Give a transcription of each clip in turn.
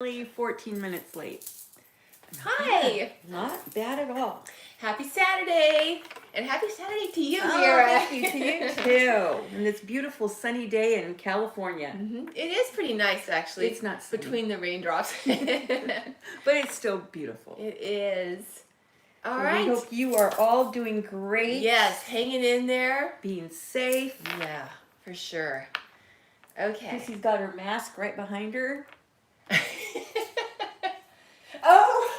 Only 14 minutes late. Hi! Not bad at all. Happy Saturday! And happy Saturday to you, Oh, Vera. thank you to you too. And this beautiful sunny day in California. It is pretty nice, actually. It's not sunny. Between the raindrops. But it's still beautiful. It is. All Well, right. We hope you are all doing great. Yes, hanging in there. Being safe. Yeah, for sure. Okay. Chrissy's got her mask right behind her. Oh!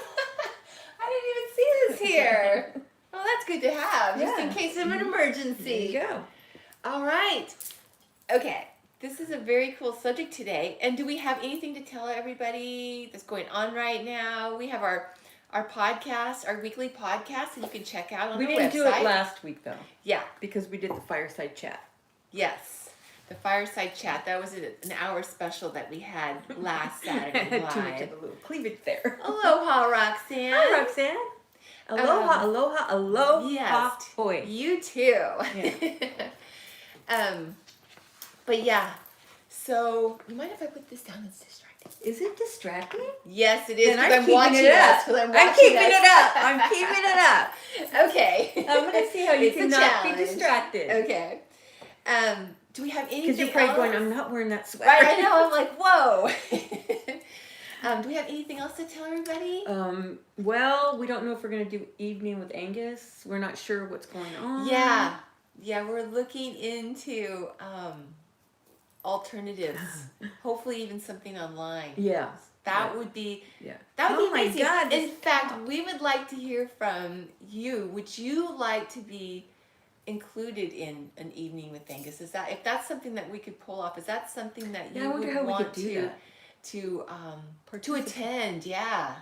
I didn't even see this here. Oh, that's good to have, just in case of an emergency. There you go. All right. Okay. This is a very cool subject today. And do we have anything to tell everybody that's going on right now? We have our podcast, our weekly podcast that you can check out on our website. We didn't do it last week though. Yeah. Because we did the fireside chat. Yes. The fireside chat. That was an hour special that we had last Saturday live. Too much of a little cleavage there. Aloha, Roxanne. Hi, Roxanne. Aloha, aloha, aloha, yes, boy. You too. Yeah. But yeah. So, you mind if I put this down? It's distracting. Is it distracting? Yes, it is. Then I'm watching it up. I'm keeping it up. I'm keeping it up. Okay. I'm going to see how you It's a cannot be challenge. distracted. Okay. Do we have anything Because you're probably else? going, I'm not wearing that sweater. Right, I know. I'm like, whoa. Do we have anything else to tell everybody? Well, we don't know if we're going to do evening with Angus. We're not sure what's going on. Yeah, we're looking into alternatives. Hopefully, even something online. Yeah. That would be. Yeah. That would be my amazing. God. In fact, we would like to hear from you. Would you like to be included in an evening with Angus? Is that, if that's something that we could pull off? Is that something that you would want to attend? Yeah.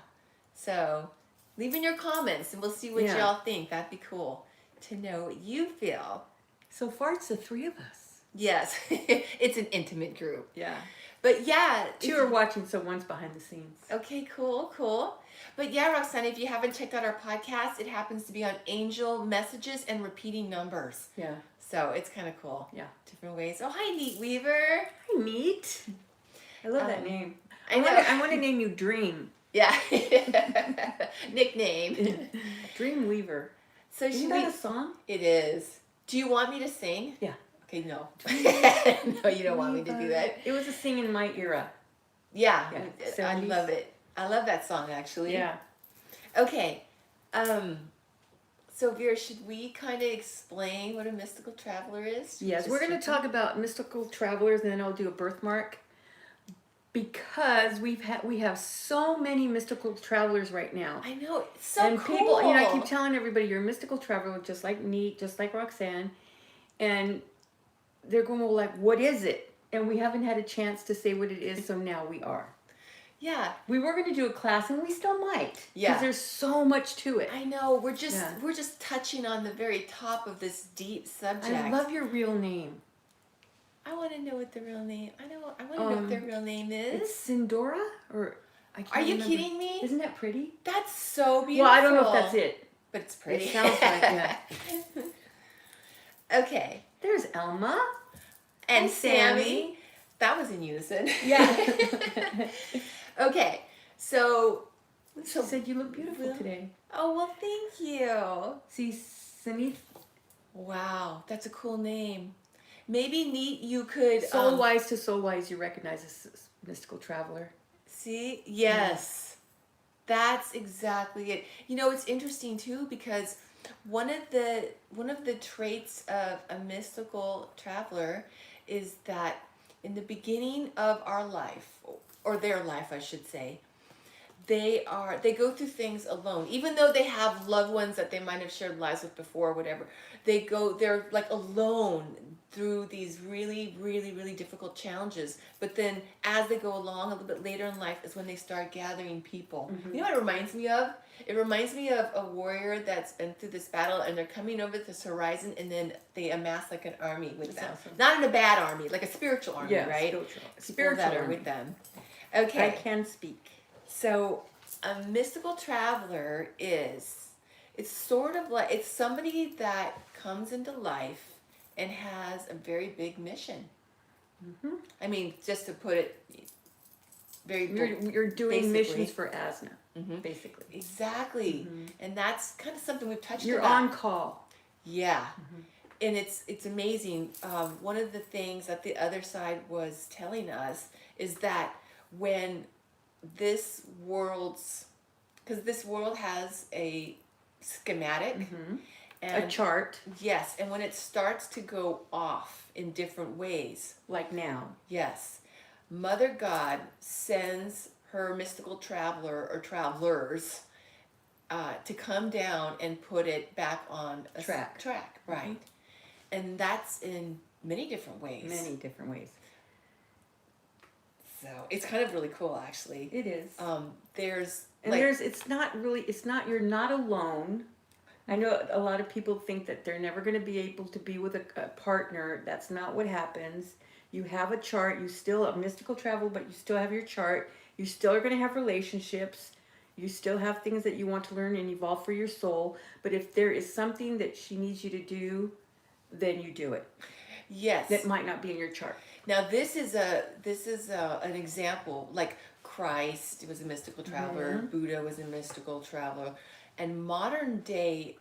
So leave in your comments and we'll see what y'all think. That'd be cool to know what you feel. So far, it's the three of us. Yes. It's an intimate group. Yeah. But yeah. Two are watching, so one's behind the scenes. Okay, cool. But yeah, Roxanne, if you haven't checked out our podcast, it happens to be on angel messages and repeating numbers. Yeah. So it's kind of cool. Yeah. Different ways. Oh, hi, Neat Weaver. Hi, Neat. I love that name. I know. I want to name you Dream. Yeah. Nickname. Dream Weaver. So Isn't that a song? It is. Do you want me to sing? Yeah. Okay, no. No, you don't want me to do that. It was a sing in my era. Yeah. I 70s. love it. I love that song, actually. Yeah. Okay. So Vera, should we kind of explain what a mystical traveler is? Yes, we're going to talk about mystical travelers, and then I'll do a birthmark. Because we have so many mystical travelers right now. I know, it's so and cool. People, I keep telling everybody, you're a mystical traveler, just like Neat, just like Roxanne. And they're going, well, like, what is it? And we haven't had a chance to say what it is, so now we are. Yeah. We were going to do a class, and we still might. Yeah. Because there's so much to it. I know. We're just touching on the very top of this deep subject. I love your real name. I want to know what the real name. I want to know what their real name is. It's Sindora, or I can't Are you remember. kidding me? Isn't that pretty? That's so beautiful. Well, I don't know if that's it, but it's pretty. It sounds like yeah. Okay. There's Elma and Sammy. That was in unison. Yeah. Okay. So said you look beautiful today. Oh, well, thank you. See, Samith. Wow, that's a cool name. Maybe Neat, you could... Soul wise to soul wise, you recognize as a mystical traveler. See? Yes. That's exactly it. You know, it's interesting, too, because one of the traits of a mystical traveler is that in the beginning of our life, or their life, I should say, they go through things alone. Even though they have loved ones that they might have shared lives with before or whatever, they're like alone through these really, really, really difficult challenges. But then as they go along, a little bit later in life is when they start gathering people. Mm-hmm. You know what it reminds me of? It reminds me of a warrior that's been through this battle and they're coming over this horizon and then they amass like an army with them. Awesome. Not in a bad army, like a spiritual army, right? Spiritual that are with them. Okay. I can speak. So a mystical traveler it's sort of like, it's somebody that comes into life and has a very big mission. Mm-hmm. I mean, just to put it very You're doing basically. missions for ASNA, Mhm. basically. Exactly. And that's kind of something we've touched You're about. on call. Yeah. And it's amazing. One of the things that the other side was telling us is that when this world's, because this world has a schematic A and chart, yes, and when it starts to go off in different ways, like now. yes, Mother God sends her mystical traveler or travelers to come down and put it back on a Track. track, right? And that's in many different ways. Many different ways. So it's kind of really cool, actually. It is. There's And like, you're not alone. I know a lot of people think that they're never going to be able to be with a partner. That's not what happens. You have a chart. You still a mystical travel, but you still have your chart. You still are going to have relationships. You still have things that you want to learn and evolve for your soul. But if there is something that she needs you to do, then you do it. yes. That might not be in your chart. Now this is an example. Like Christ was a mystical traveler. Buddha was a mystical traveler. And modern day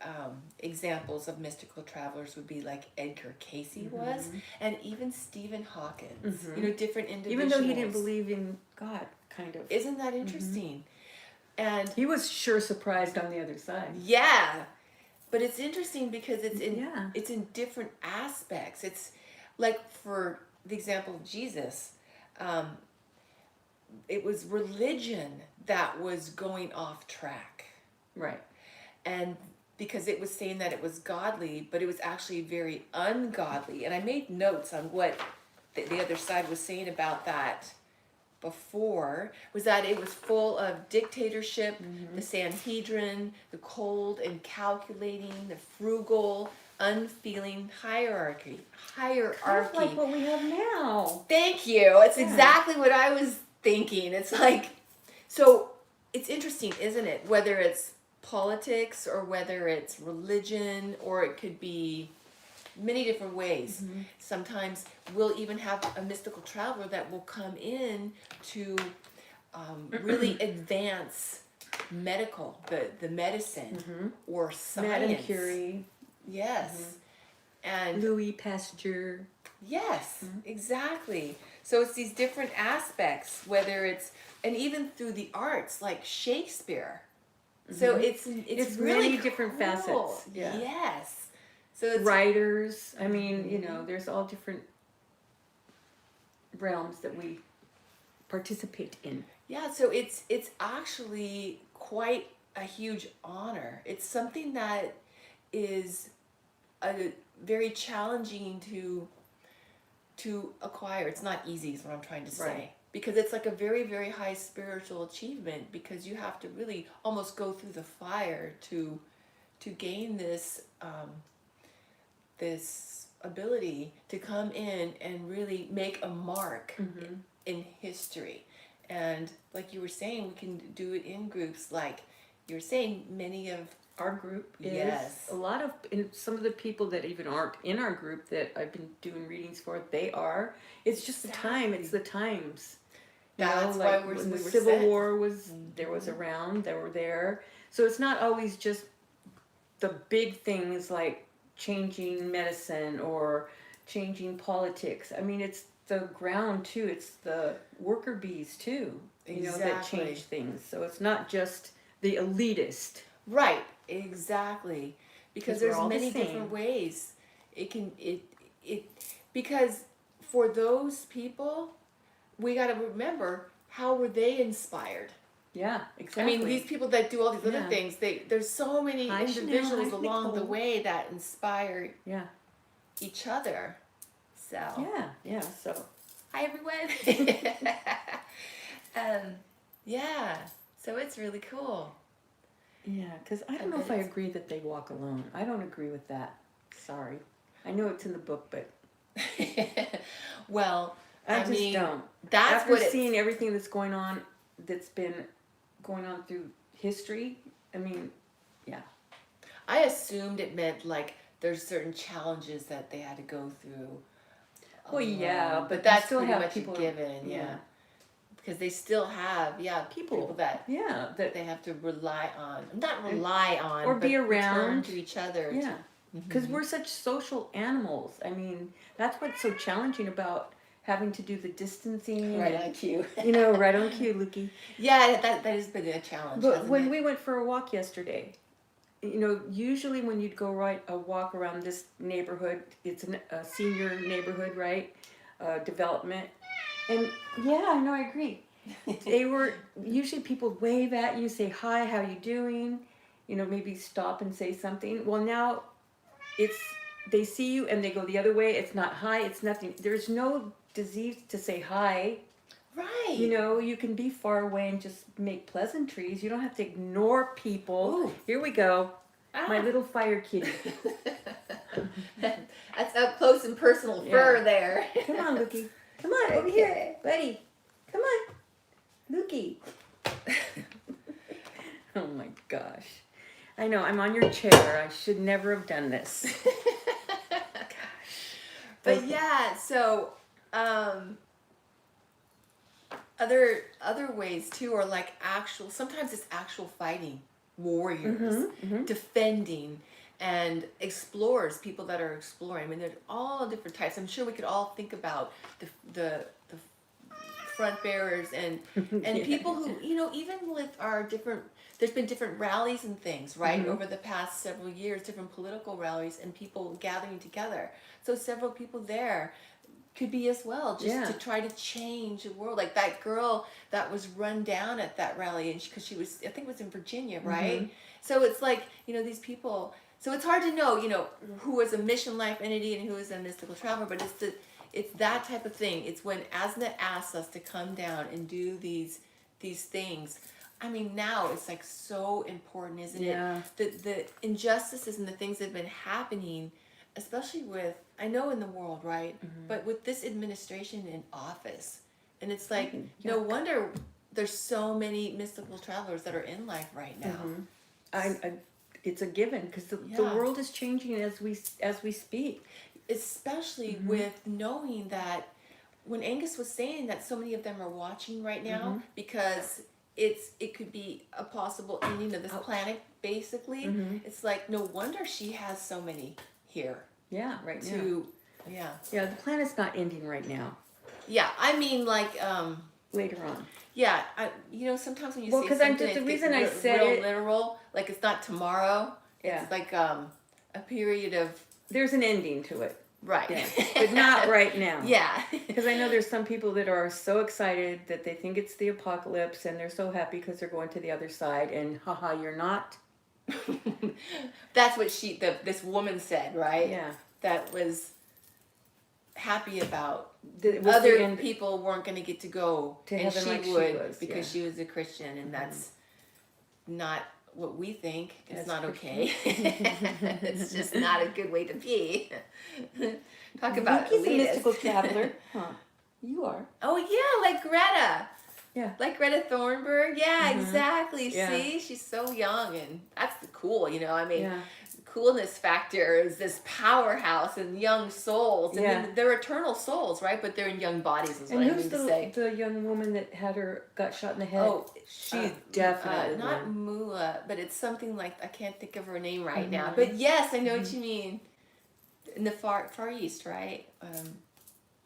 examples of mystical travelers would be like Edgar Casey was, and even Stephen Hawkins. You know, different individuals. Even though he didn't believe in God, kind of. Isn't that interesting? And He was sure surprised on the other side. yeah, but it's interesting because it's in Yeah. it's in different aspects. It's like for the example of Jesus, it was religion that was going off track. Right. And because it was saying that it was godly, but it was actually very ungodly. And I made notes on what the other side was saying about that before, was that it was full of dictatorship, the Sanhedrin, the cold and calculating, the frugal, unfeeling hierarchy. Kind of like what we have now. Thank you. It's exactly what I was thinking. It's like, so it's interesting, isn't it? Whether it's politics or whether it's religion, or it could be many different ways. Sometimes we'll even have a mystical traveler that will come in to really advance medical, the medicine or science. Madame Curie, Yes. And Louis Pasteur. yes, exactly. So it's these different aspects, whether it's, and even through the arts, like Shakespeare. So it's really many different cool. facets. Yeah. Yes. So it's Writers. I mean, you know, there's all different realms that we participate in. yeah. So it's actually quite a huge honor. It's something that is very challenging to acquire. It's not easy, is what I'm trying to say. Right. Because it's like a very, very high spiritual achievement, because you have to really almost go through the fire to gain this this ability to come in and really make a mark in history. And like you were saying, we can do it in groups. Like you're saying, many of Our group is Yes. a lot of, and some of the people that even aren't in our group that I've been doing readings for, they are. It's just the time. It's the times. You That's know, why like we when the were Civil sent. War was, there was around, they were there. So it's not always just the big things like changing medicine or changing politics. I mean, it's the ground too. It's the worker bees too, you know, that Exactly. change things. So it's not just the elitist. Right, exactly. Because 'Cause we're there's all the many same. different ways it because for those people, we got to remember, how were they inspired? Yeah, exactly. I mean, these people that do all these other Yeah. things, there's so many Hi, Chanel. individuals Hi, along the Nicole. way that inspire Yeah. each other. So Yeah. So hi everyone. Yeah, so it's really cool. yeah, because I don't know if I agree that they walk alone. I don't agree with that. Sorry. I know it's in the book, but Well, I I just mean, don't. that's After what it's seeing everything that's going on, that's been going on through history, I mean, yeah. I assumed it meant like there's certain challenges that they had to go through. Well, yeah, but but you that's still pretty have much people- a given, yeah. because they still have people that that they have to rely on, not rely on, or but be around turn to each other. Yeah, because we're such social animals. I mean, that's what's so challenging about having to do the distancing. Right on cue. Right on cue, Lukey. Yeah, that has been a challenge. But when we went for a walk yesterday, usually when you'd go a walk around this neighborhood, it's a senior neighborhood, right? Development. And yeah, I know, I agree. They were, usually people wave at you, say, hi, how you doing? Maybe stop and say something. Well, now they see you and they go the other way. It's not hi, it's nothing. There's no disease to say hi. Right. You can be far away and just make pleasantries. You don't have to ignore people. Ooh. Here we go. My little fire kitty. That's up close and personal fur there. Come on, Lukey. Come on, over here, buddy. Come on. Lukey. Oh my gosh. I know, I'm on your chair. I should never have done this. Gosh. But yeah, so other ways too are like sometimes it's actual fighting warriors, defending, and explorers, people that are exploring. I mean, there's all different types. I'm sure we could all think about the front bearers and people who, even with our different, there's been different rallies and things, right, over the past several years, different political rallies and people gathering together. So several people there could be as well, just to try to change the world. Like that girl that was run down at that rally, and because she was, I think it was in Virginia, right? So it's like, these people, so it's hard to know, who is a mission life entity and who is a mystical traveler, but it's that type of thing. It's when Asna asks us to come down and do these things. I mean, now it's like so important, isn't it? The injustices and the things that have been happening, especially with, I know in the world, right? But with this administration in office, and it's like, no wonder there's so many mystical travelers that are in life right now. It's a given because the world is changing as we speak. Especially with knowing that when Angus was saying that so many of them are watching right now because it could be a possible ending of this planet, basically. It's like, no wonder she has so many here. Yeah, right now. Yeah, the planet's not ending right now. Yeah, I mean, like later on. Yeah, sometimes when you say something, the reason I said real it, literal, like it's not tomorrow. Yeah. It's like a period of. There's an ending to it. Right. Yeah. But not right now. Yeah. Because I know there's some people that are so excited that they think it's the apocalypse and they're so happy because they're going to the other side and haha, you're not. That's what this woman said, right? Yeah. That was happy about Was other people weren't going to get to go to and heaven she would was, because she was a Christian, and that's not what we think. It's not okay. It's just not a good way to be. Talk about He's elitist. a mystical traveler. Huh. You are. Oh yeah, like Greta. Yeah. Like Greta Thunberg. Yeah, exactly. Yeah. See, she's so young, and that's the cool, I mean, the coolness factor is this powerhouse and young souls. And then they're eternal souls, right? But they're in young bodies, is what I mean to say. The young woman that got shot in the head? Oh, she's definitely not Mula, but it's something like, I can't think of her name right now. But yes, I know what you mean. In the far east, right?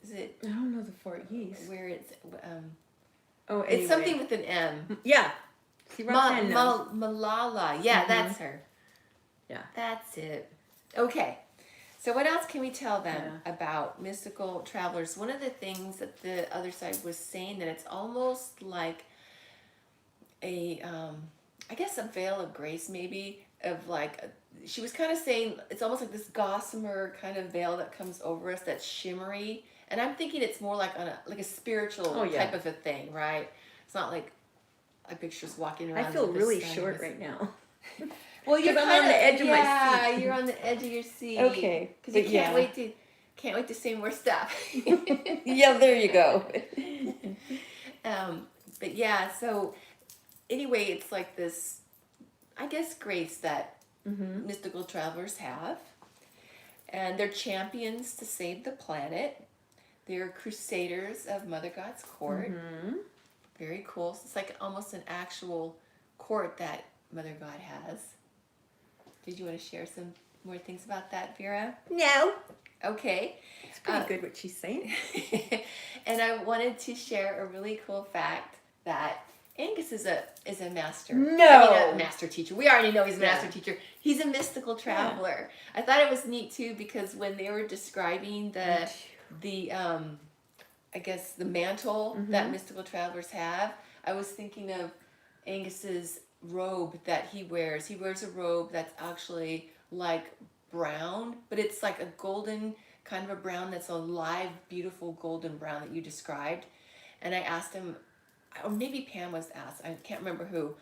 Is it? I don't know the Far East. Where it's anyway. It's something with an M. Yeah. Malala. Yeah, that's her. Yeah. That's it. Okay. So what else can we tell them about mystical travelers? One of the things that the other side was saying, that it's almost like a, I guess a veil of grace, maybe, of like, she was kind of saying it's almost like this gossamer kind of veil that comes over us that's shimmery. And I'm thinking it's more like on a spiritual type of a thing, right? It's not like I picture us walking around. I feel really short right now. Well, you're I'm on the edge of my seat. Yeah, you're on the edge of your seat. Okay, because you can't wait to say more stuff. Yeah, there you go. But yeah, so anyway, it's like this, I guess, grace that mystical travelers have, and they're champions to save the planet. They're crusaders of Mother God's court. Very cool. So it's like almost an actual court that Mother God has. Did you want to share some more things about that, Vera? No. Okay. It's pretty good what she's saying. And I wanted to share a really cool fact that Angus is a master. No. I mean, a master teacher. We already know he's a master Yeah. teacher. He's a mystical traveler. I thought it was neat too because when they were describing the I guess the mantle that mystical travelers have, I was thinking of Angus's robe that he wears. He wears a robe that's actually like brown, but it's like a golden kind of a brown that's a live, beautiful golden brown that you described. And I asked him, or maybe Pam was asked, I can't remember who,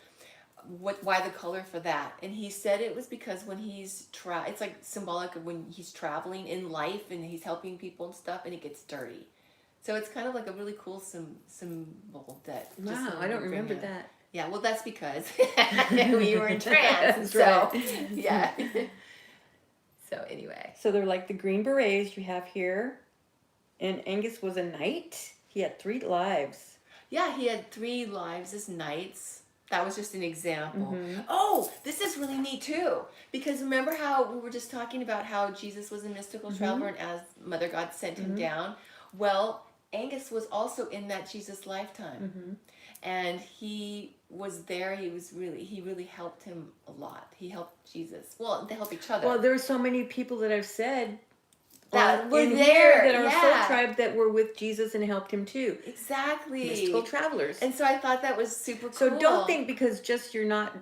why the color for that. And he said it was because when he's it's like symbolic of when he's traveling in life and he's helping people and stuff, and it gets dirty. So it's kind of like a really cool symbol that. Wow, I don't remember that. Yeah, well, that's because we were in trance. That's so, right. Yeah. So anyway. So they're like the green berets you have here. And Angus was a knight. He had 3 lives. Yeah, he had 3 lives as knights. That was just an example. Oh, this is really neat too. Because remember how we were just talking about how Jesus was a mystical traveler and as Mother God sent him down? Well, Angus was also in that Jesus lifetime. And he was there. He really helped him a lot. He helped Jesus. Well, they help each other. Well, there are so many people that I've said that were in there here that are soul tribe that were with Jesus and helped him too. Exactly. Mystical travelers. And so I thought that was super cool. So don't think because just you're not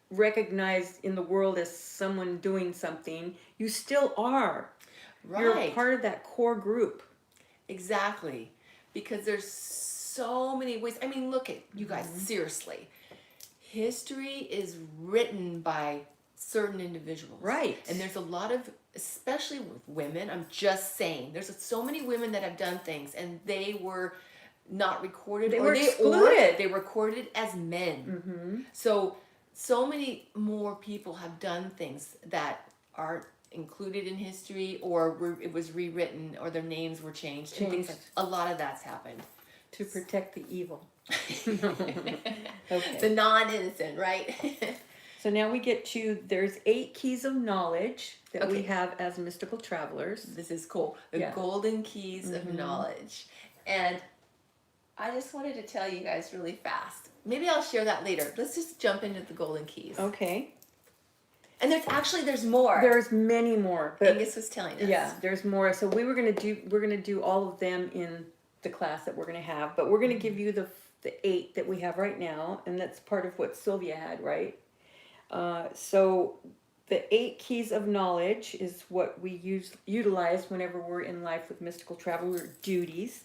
recognized in the world as someone doing something, you still are. Right. You're part of that core group. Exactly. Because there's so many ways. I mean, look at you guys, seriously. History is written by certain individuals. Right. And there's a lot of, especially with women, I'm just saying, there's so many women that have done things and they were not recorded. They were excluded. They were recorded as men. So many more people have done things that aren't included in history or it was rewritten or their names were changed. And things like, a lot of that's happened. To protect the evil. Okay. The non-innocent, right? So now we get to, there's 8 keys of knowledge that we have as mystical travelers. This is cool. The golden keys of knowledge. And I just wanted to tell you guys really fast. Maybe I'll share that later. Let's just jump into the golden keys. Okay. And there's more. There's many more. But Angus was telling us. Yeah, there's more. So we're gonna do all of them in the class that we're gonna have, but we're gonna give you the 8 that we have right now, and that's part of what Sylvia had, right? So the 8 keys of knowledge is what we utilize whenever we're in life with mystical travel, or duties,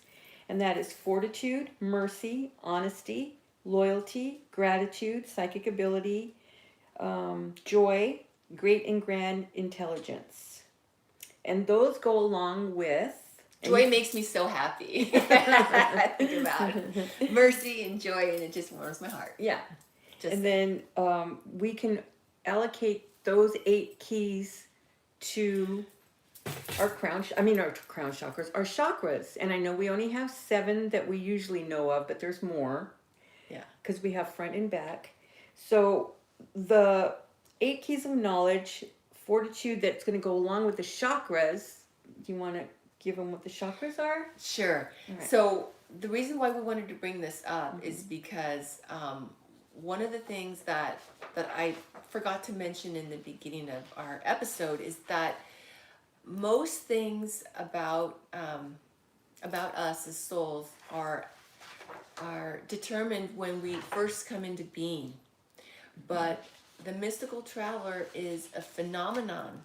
and that is fortitude, mercy, honesty, loyalty, gratitude, psychic ability, joy, great and grand intelligence, and those go along with. Joy makes me so happy. I think about it. Mercy and joy, and it just warms my heart. Yeah. And then we can allocate those 8 keys to our crown chakras, our chakras. And I know we only have 7 that we usually know of, but there's more. Yeah. Because we have front and back. So the 8 keys of knowledge, fortitude, that's going to go along with the chakras. Do you want to give them what the chakras are? Sure. Right. So the reason why we wanted to bring this up is because one of the things that I forgot to mention in the beginning of our episode is that most things about us as souls are determined when we first come into being. But the mystical traveler is a phenomenon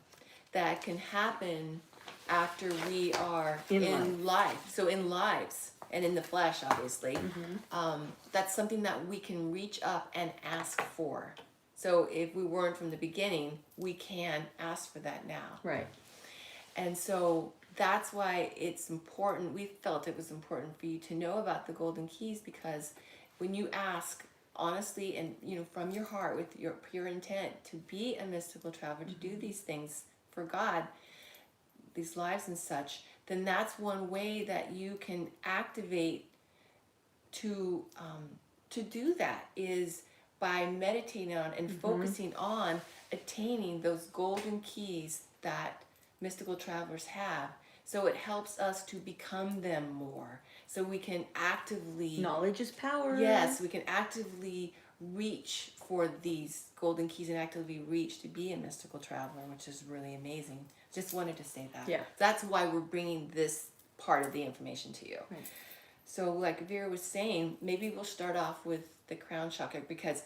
that can happen after we are in life. So in lives and in the flesh, obviously, that's something that we can reach up and ask for. So if we weren't from the beginning, we can ask for that now. Right. And so that's why it's important. We felt it was important for you to know about the golden keys, because when you ask honestly and from your heart with your pure intent to be a mystical traveler, to do these things for God, these lives and such, then that's one way that you can activate to to do that is by meditating on and focusing on attaining those golden keys that mystical travelers have. So it helps us to become them more. So we can actively... Knowledge is power. Yes, we can actively reach for these golden keys and actively reach to be a mystical traveler, which is really amazing. Just wanted to say that. Yeah. That's why we're bringing this part of the information to you. Right. So like Vera was saying, maybe we'll start off with the crown chakra, because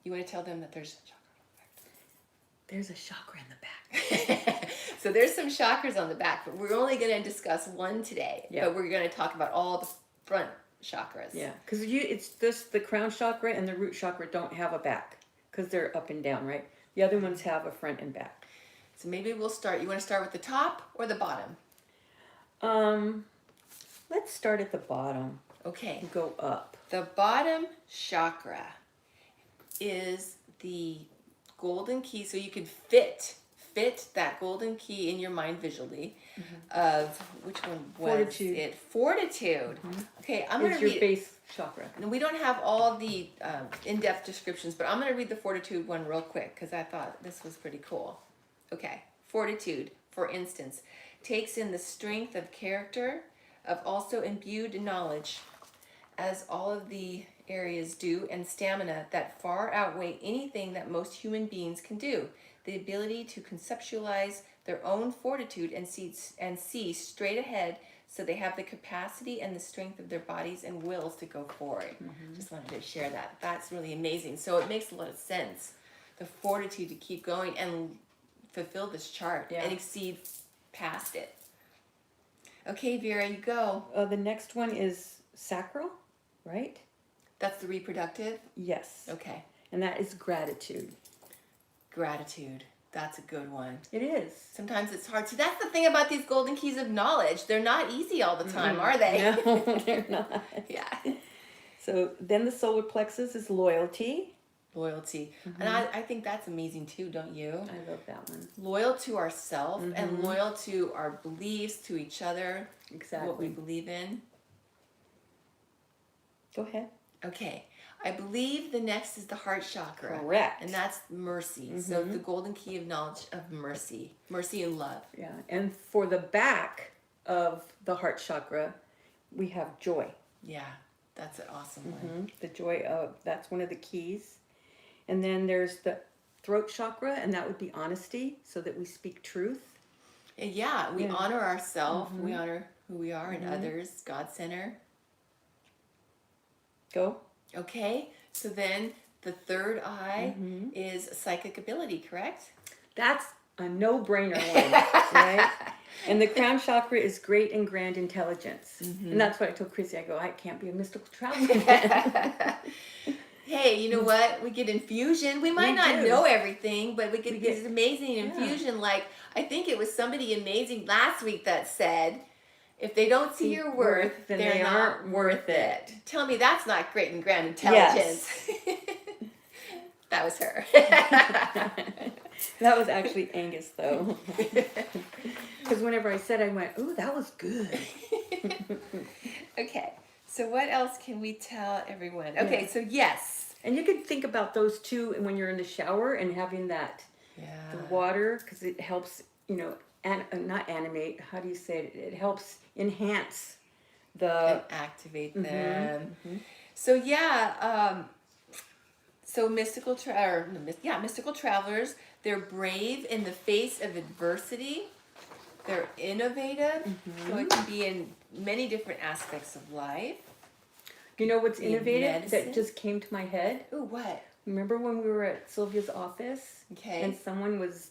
you want to tell them that there's a chakra. There's a chakra in the back. So there's some chakras on the back, but we're only going to discuss one today. Yeah. But we're going to talk about all the front chakras. Yeah, because it's just the crown chakra and the root chakra don't have a back because they're up and down, right? The other ones have a front and back. So maybe we'll start. You want to start with the top or the bottom? Let's start at the bottom Okay. and go up. The bottom chakra is the golden key, so you can fit that golden key in your mind visually. Of which one was Fortitude. it? Fortitude. Okay, I'm going It's to your read. base chakra. And we don't have all the in-depth descriptions, but I'm going to read the fortitude one real quick because I thought this was pretty cool. Okay, fortitude, for instance, takes in the strength of character, of also imbued knowledge, as all of the areas do, and stamina that far outweigh anything that most human beings can do. The ability to conceptualize their own fortitude and see straight ahead, so they have the capacity and the strength of their bodies and wills to go forward. Just wanted to share that. That's really amazing. So it makes a lot of sense. The fortitude to keep going and fulfill this chart and exceed past it. Okay, Vera, you go. The next one is sacral, right? That's the reproductive? Yes. Okay. And that is gratitude. Gratitude. That's a good one. It is. Sometimes it's hard. See, that's the thing about these golden keys of knowledge. They're not easy all the time, are they? No, they're not. Yeah. So then the solar plexus is loyalty. Loyalty. And I think that's amazing too, don't you? I love that one. Loyal to ourselves and loyal to our beliefs, to each other, Exactly. what we believe in. Go ahead. Okay. I believe the next is the heart chakra. Correct. And that's mercy. So the golden key of knowledge of mercy. Mercy and love. Yeah. And for the back of the heart chakra, we have joy. Yeah. That's an awesome one. The joy of, that's one of the keys. And then there's the throat chakra, and that would be honesty, so that we speak truth. Yeah, we honor ourselves, we honor who we are and others, God center. Go. Okay, so then the third eye is psychic ability, correct? That's a no-brainer one, right? And the crown chakra is great and grand intelligence. And that's what I told Chrissy. I go, I can't be a mystical traveler then. Hey, you know what? We get infusion. We might not know everything, but we get this amazing infusion. Like, I think it was somebody amazing last week that said, if they don't see your worth, then they're they not aren't worth it. Tell me that's not great and grand intelligence. That was her. That was actually Angus, though. Because whenever I said, I went, ooh, that was good. Okay, so what else can we tell everyone? Okay, so yes. And you can think about those two when you're in the shower and having that the water, because it helps, not animate, how do you say it? It helps enhance And activate them. So yeah, so mystical travelers, they're brave in the face of adversity. They're innovative, so it can be in many different aspects of life. You know what's innovative medicine? that just came to my head? Ooh, what? Remember when we were at Sylvia's office? Okay. And someone was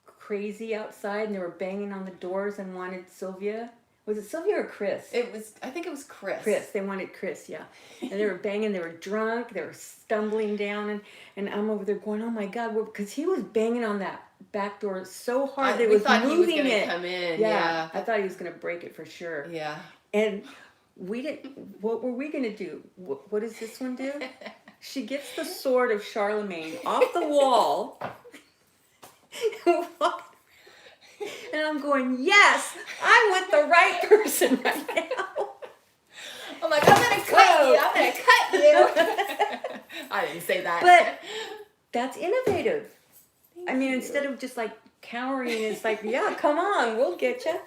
crazy outside and they were banging on the doors and wanted Sylvia. Was it Sylvia or Chris? I think it was Chris. Chris. They wanted Chris, yeah. And they were banging, they were drunk, they were stumbling down, and I'm over there going, oh my God, because he was banging on that back door so hard that it was thought moving he was it. come in. Yeah, I thought he was going to break it for sure. Yeah. And we didn't, what were we going to do? What does this one do? She gets the sword of Charlemagne off the wall. And I'm going, yes, I'm with the right person right now. I'm like, I'm gonna cut you. I'm gonna cut you. I didn't say that. But that's innovative. Thank I mean, you. instead of just like cowering, it's like, yeah, come on, we'll get you.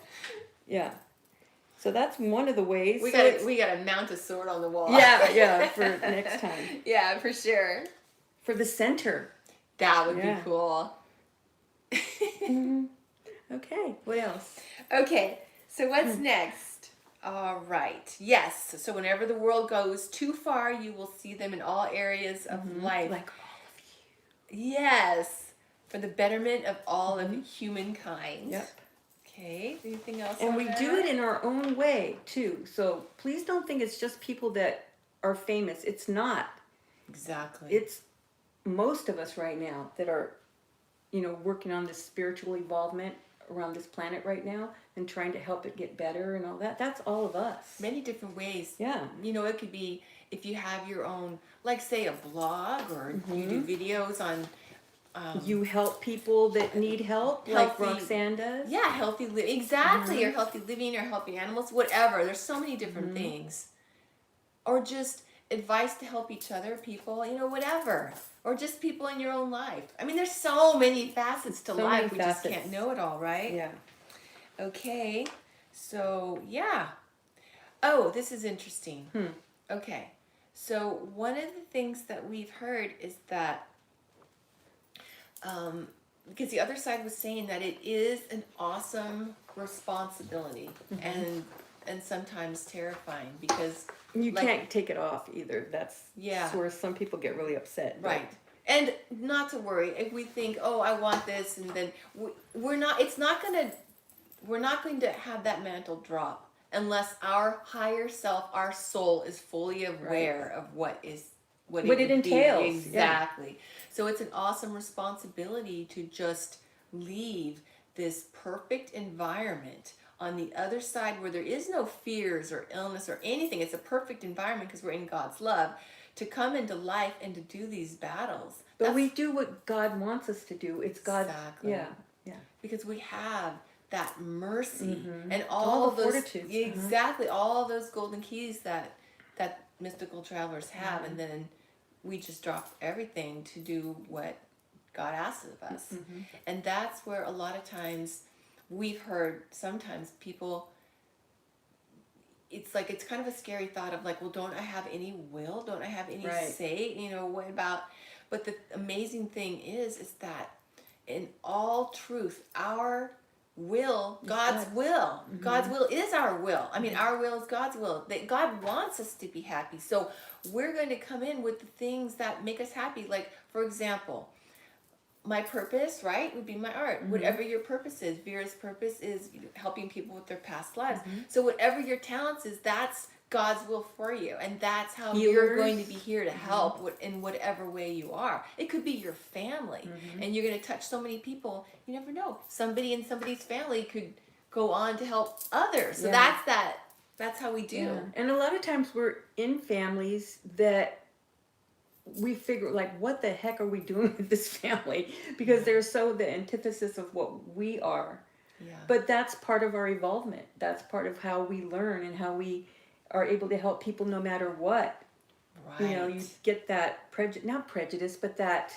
Yeah. So that's one of the ways. we So gotta mount a sword on the wall. yeah, for next time. Yeah, for sure. For the center. That would Yeah. be cool. Mhm. Okay, what else? Okay, so what's next? All right. Yes. So whenever the world goes too far, you will see them in all areas of life. Like all of Yes. For the betterment of all of humankind. you. Yep. Okay. Anything else? And on we that? do it in our own way too. So please don't think it's just people that are famous. It's not. Exactly. It's most of us right now that are, working on this spiritual evolvement around this planet right now and trying to help it get better and all that. That's all of us. Many different ways. Yeah. It could be if you have your own, like say a blog or you do videos on. You help people that need help, like Healthy- Roxanne does. Yeah, healthy living. Exactly. Or healthy living or helping animals, whatever. There's so many different things. Or just advice to help each other, people, whatever. Or just people in your own life. I mean, there's so many facets to So life. many We facets. just can't know it all, right? Yeah. Okay. So, yeah. Oh, this is interesting. Okay. So, one of the things that we've heard is that because the other side was saying that it is an awesome responsibility and sometimes terrifying because You like- can't take it off either. That's where some people get really upset. but- right. And not to worry if we think, oh, I want this, and then we're not. It's not gonna. We're not going to have that mantle drop unless our higher self, our soul, is fully aware of what it What it would be. entails, yeah. Exactly. So it's an awesome responsibility to just leave this perfect environment on the other side where there is no fears or illness or anything. It's a perfect environment because we're in God's love to come into life and to do these battles. But we do what God wants us to do. It's God. Exactly. Yeah. Because we have that mercy and All all the those fortitudes. exactly all those golden keys that mystical travelers have, and then we just drop everything to do what God asks of us. And that's where a lot of times we've heard sometimes people, it's like it's kind of a scary thought of like, well, don't I have any will? Don't I have any say? What about? But the amazing thing is that in all truth, our will, God's will. God's will is our will. I mean, our will is God's will. That God wants us to be happy. So we're going to come in with the things that make us happy. Like, for example, my purpose, right, would be my art. Whatever your purpose is. Vera's purpose is helping people with their past lives. So whatever your talents is, that's God's will for you. And that's how you're going to be here to help in whatever way you are. It could be your family. And you're going to touch so many people. You never know. Somebody in somebody's family could go on to help others. So that's how we do. Yeah. And a lot of times we're in families that we figure like, what the heck are we doing with this family? Because they're so the antithesis of what we are. Yeah. But that's part of our evolvement. That's part of how we learn and how we are able to help people no matter what. Right. You get that not prejudice, but that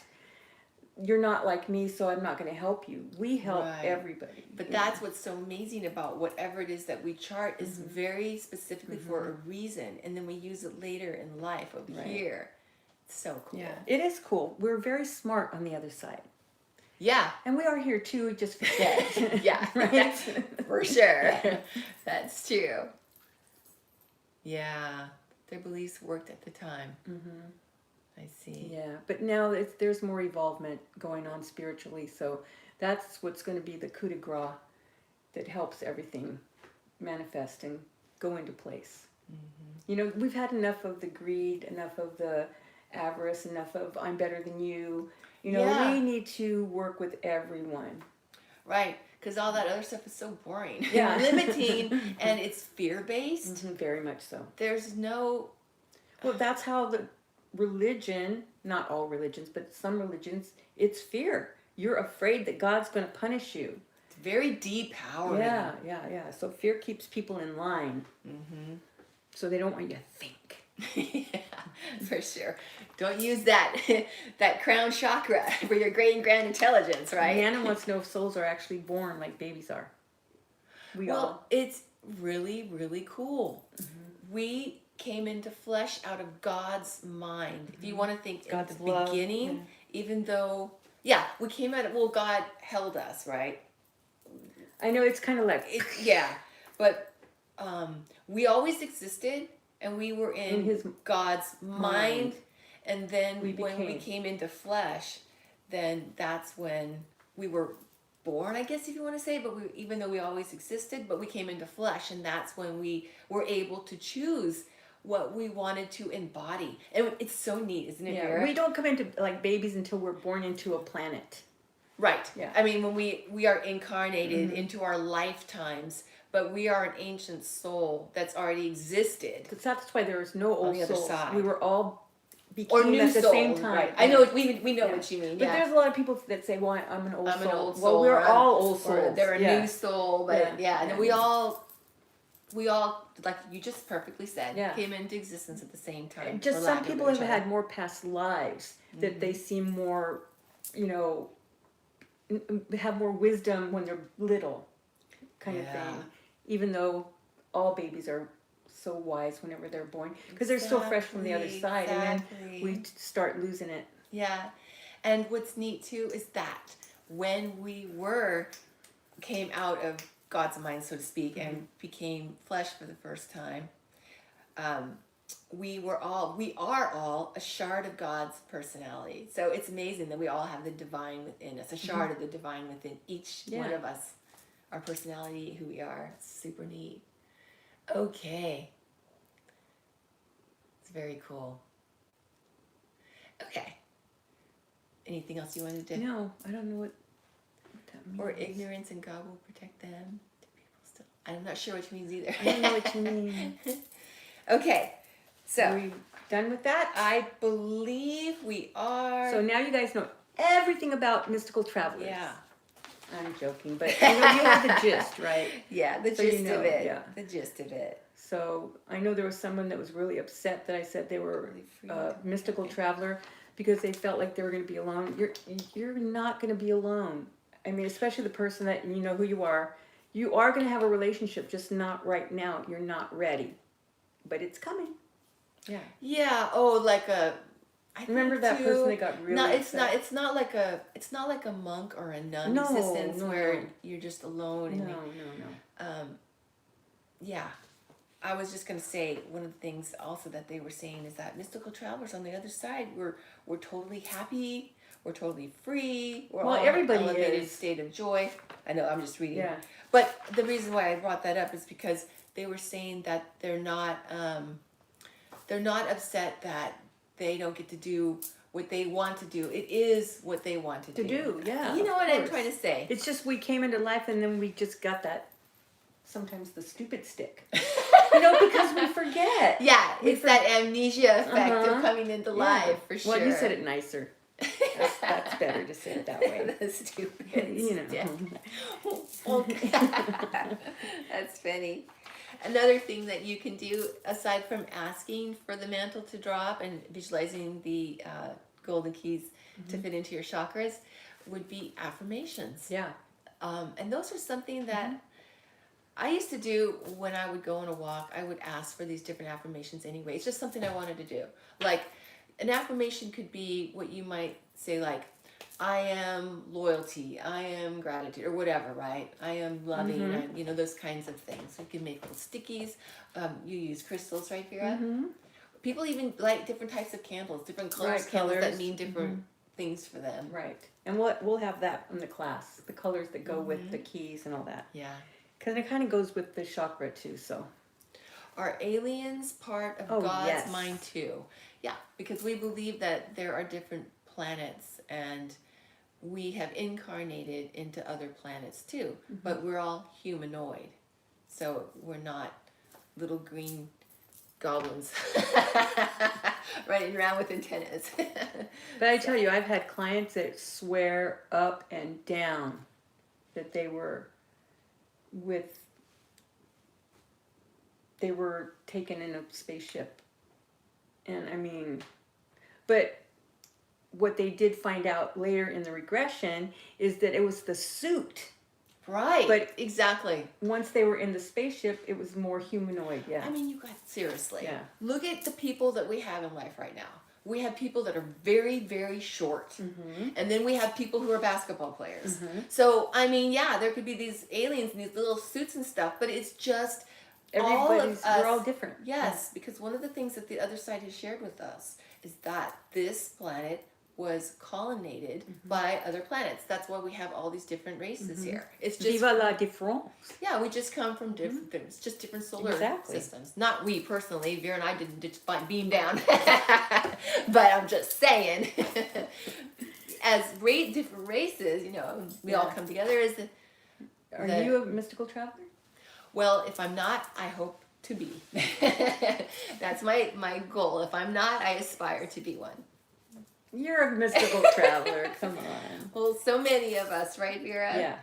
you're not like me, so I'm not going to help you. We help everybody. But that's what's so amazing about whatever it is that we chart is very specifically for a reason, and then we use it later in life over here. It's so cool. Yeah, it is cool. We're very smart on the other side. Yeah. And we are here too, we just forget. Yeah. Right? For sure. That's true. Yeah. Their beliefs worked at the time. I see. Yeah, but now there's more evolvement going on spiritually, so that's what's going to be the coup de grace that helps everything manifest and go into place. We've had enough of the greed, enough of the avarice, enough of I'm better than you. We need to work with everyone. Right, because all that other stuff is so boring. Yeah. Limiting, and it's fear-based. Very much so. There's no... Well, that's how the religion, not all religions, but some religions, it's fear. You're afraid that God's going to punish you. It's very depowering. Yeah. So fear keeps people in line. So they don't want you to think. Yeah, for sure. Don't use that that crown chakra for your great and grand intelligence, right? Nana wants to know if souls are actually born like babies are. Well, it's really, really cool. We came into flesh out of God's mind. If you want to think God's at the love, beginning, even though, we came out of, well, God held us, right? I know it's kind of like But we always existed, and we were in his God's mind. And then We when we became. came into flesh, then that's when we were born, I guess, if you want to say. But even though we always existed, but we came into flesh, and that's when we were able to choose what we wanted to embody. And it's so neat, isn't it, Vera? We don't come into like babies until we're born into a planet. Right. Yeah. I mean, when we are incarnated into our lifetimes, but we are an ancient soul that's already existed. Because that's why there was no old the other souls. side. We were all Or became new at the soul, same time. right? I know we know what you mean. But there's a lot of people that say, "Well, I'm an old I'm soul." an old soul. Well, we're or all old or souls. they're a new soul, but and then we all, like you just perfectly said, came into existence at the same time. Just some people have had more past lives that they seem more, have more wisdom when they're little, kind of thing. Even though all babies are so wise whenever they're born, because they're still fresh from the other side, and then we start losing it. Yeah, and what's neat too is that when we came out of God's mind, so to speak, and became flesh for the first time, we are all a shard of God's personality. So it's amazing that we all have the divine within us, a shard of the divine within each one of us. Our personality, who we are. It's super neat. Okay. It's very cool. Okay. Anything else you wanted to? No, I don't know what that means. Or ignorance and God will protect them. Do people still? I'm not sure what it means either. I don't know what you mean. Okay. So. Are we done with that? I believe we are. So now you guys know everything about mystical travelers. Yeah. I'm joking, but you have the gist, right? Yeah, the So gist of it. Yeah. The gist of it. So I know there was someone that was really upset that I said they were a mystical traveler because they felt like they were going to be alone. You're not going to be alone. I mean, especially the person that you know who you are. You are going to have a relationship, just not right now. You're not ready, but it's coming. Yeah. Yeah. Oh, like a. I remember that too, person that got really. No, upset? It's not like a monk or a nun No, existence no, where no. you're just alone. No. Yeah. I was just going to say one of the things also that they were saying is that mystical travelers on the other side we're totally happy, we're totally free, we're all everybody in an elevated is. state of joy. I know, I'm just reading. Yeah. But the reason why I brought that up is because they were saying that they're not upset that they don't get to do what they want to do. It is what they want to do. Yeah. You know what I'm trying to say? It's just we came into life and then we just got that. Sometimes the stupid stick. Because we forget. Yeah, it's that amnesia effect of coming into life, for sure. Well, you said it nicer. That's better to say it that way. The stupid stick. Okay. That's funny. Another thing that you can do, aside from asking for the mantle to drop and visualizing the golden keys to fit into your chakras, would be affirmations. Yeah. And those are something that I used to do when I would go on a walk. I would ask for these different affirmations anyway. It's just something I wanted to do. Like, an affirmation could be what you might say, like, I am loyalty, I am gratitude, or whatever, right? I am loving, I'm, those kinds of things. You can make little stickies. You use crystals, right, Vera? People even like different types of candles, different colors, candles that mean different things for them. Right. And we'll have that in the class, the colors that go with the keys and all that. Yeah. Because it kind of goes with the chakra too, so. Are aliens part of God's mind too? Yeah, because we believe that there are different planets and we have incarnated into other planets too, but we're all humanoid. So we're not little green goblins running around with antennas. But I tell you, I've had clients that swear up and down that they were with they were taken in a spaceship. And I mean, but what they did find out later in the regression is that it was the suit. Right. But exactly. Once they were in the spaceship, it was more humanoid. Yeah. I mean, you guys, seriously. Yeah. Look at the people that we have in life right now. We have people that are very, very short. Mm-hmm. And then we have people who are basketball players. Mm-hmm. So, I mean, yeah, there could be these aliens in these little suits and stuff, but it's just all of us. We're all different. Yes, because one of the things that the other side has shared with us is that this planet was colonized by other planets. That's why we have all these different races here. It's just Viva la différence. yeah, we just come from different things, just different solar Exactly. systems. Not we personally. Vera and I didn't just beam down, but I'm just saying, as different races, you know, we all come together as the. Are you a mystical traveler? Well, if I'm not, I hope to be. That's my goal. If I'm not, I aspire to be one. You're a mystical traveler. Come on. Well, so many of us, right, Vera? Yeah.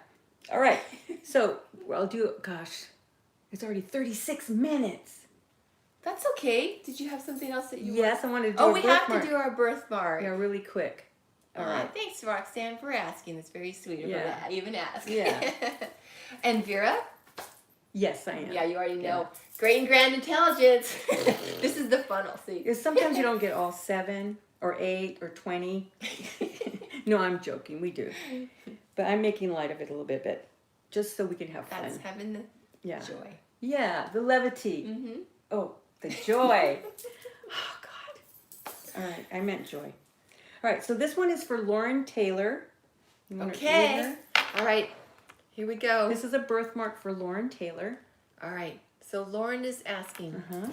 All right. So I'll do. Gosh, it's already 36 minutes. That's okay. Did you have something else that you? Yes, I wanted to do. Oh, a we have birthmark. to do our birthmark. Yeah, really quick. All right. Thanks, Roxanne, for asking. It's very sweet of her Yeah. to even ask. Yeah. And Vera? Yes, I am. Yeah, you already know. Great and grand intelligence. This is the funnel, see? Because sometimes you don't get all 7 or 8 or 20. No, I'm joking. We do. But I'm making light of it a little bit, but just so we can have fun. That's having the joy. Yeah, the levity. Mm-hmm. Oh, the joy. Oh, God. All right, I meant joy. All right, so this one is for Lauren Taylor. You wanna read Okay. her? All right. Here we go. This is a birthmark for Lauren Taylor. All right. So Lauren is asking, Uh-huh.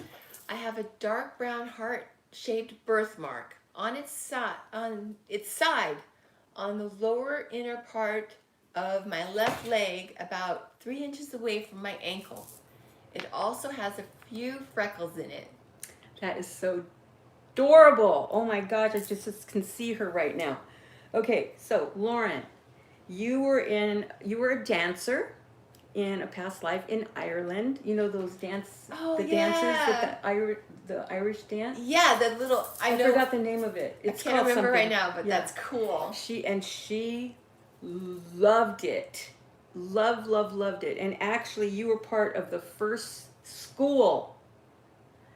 I have a dark brown heart-shaped birthmark on its side, on the lower inner part of my left leg, about 3 inches away from my ankle. It also has a few freckles in it. That is so adorable. Oh my gosh, I just can see her right now. Okay, so Lauren, you were a dancer in a past life in Ireland. You know those dances with the Irish dance? Yeah, the little I know. forgot the name of it. It's I can't called remember something. right now, but Yeah. that's cool. She loved it. Loved it. And actually you were part of the first school.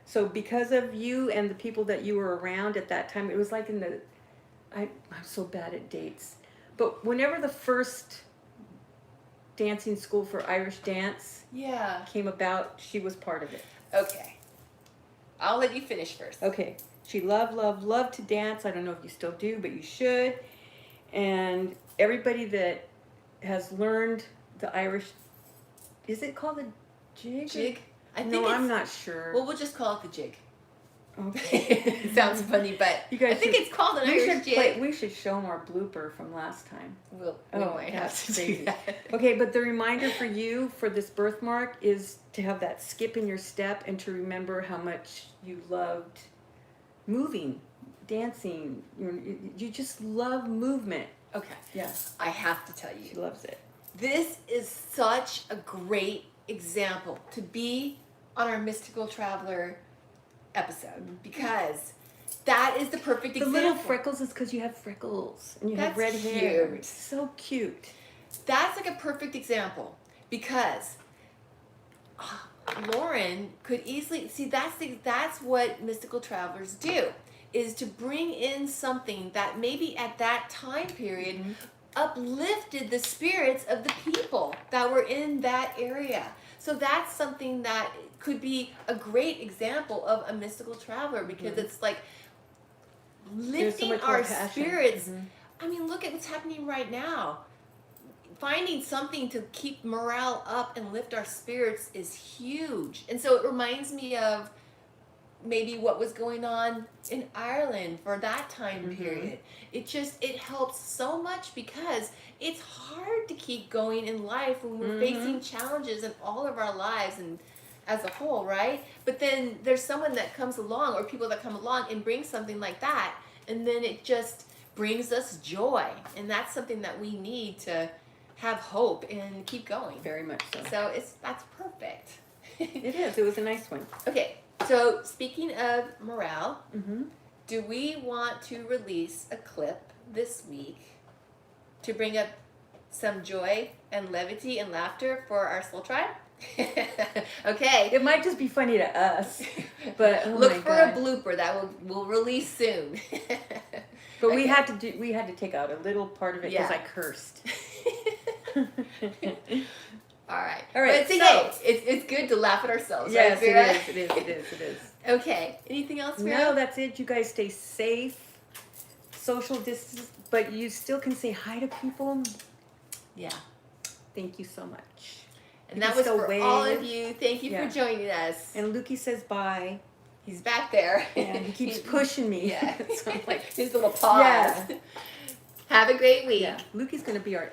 So because of you and the people that you were around at that time, it was like I'm so bad at dates. But whenever the first dancing school for Irish dance came about, she was part of it. Okay. I'll let you finish first. Okay. She loved to dance. I don't know if you still do, but you should. And everybody that has learned the Irish, is it called a jig? Jig? I'm not sure. Well, we'll just call it the jig. Okay. It sounds funny, but You guys I think should- it's called an Irish jig. We should show them our blooper from last time. We Oh, might have that's to crazy. do that. Okay, but the reminder for you for this birthmark is to have that skip in your step and to remember how much you loved moving, dancing. You just love movement. Okay. Yeah, I have to tell she you, loves it. this is such a great example to be on our Mystical Traveler episode because that is the perfect The example. little freckles is because you have freckles and you have red That's hair. cute. So cute. That's like a perfect example because Lauren could easily see that's what mystical travelers do, is to bring in something that maybe at that time period uplifted the spirits of the people that were in that area. So that's something that could be a great example of a mystical traveler because it's like There's so lifting much more our passion. spirits. I mean, look at what's happening right now. Finding something to keep morale up and lift our spirits is huge. And so it reminds me of maybe what was going on in Ireland for that time period. It helps so much because it's hard to keep going in life when we're facing challenges in all of our lives and as a whole, right? But then there's someone that comes along or people that come along and bring something like that, and then it just brings us joy. And that's something that we need to have hope and keep going. Very much so. So that's perfect. It is. It was a nice one. Okay, so speaking of morale, Mm-hmm. do we want to release a clip this week to bring up some joy and levity and laughter for our soul tribe? Okay. It might just be funny to us, but oh look my for God. a blooper that we'll release soon. But we Okay. had to take out a little part of it because Yeah. I cursed. All right. All right, But it's okay. It's good to laugh at ourselves, Yes, right, Vera? it is. It is. Okay. Anything else, Vera? No, that's it. You guys stay safe, social distance, but you still can say hi to people. Yeah. Thank you so much. And You that can was still for wave. all of you. Thank you Yeah. for joining us. And Lukey says bye. He's back there. And he keeps pushing me. Yeah. So I'm like, His little paws. Yeah. Have a great week. yeah. Lukey's going to be our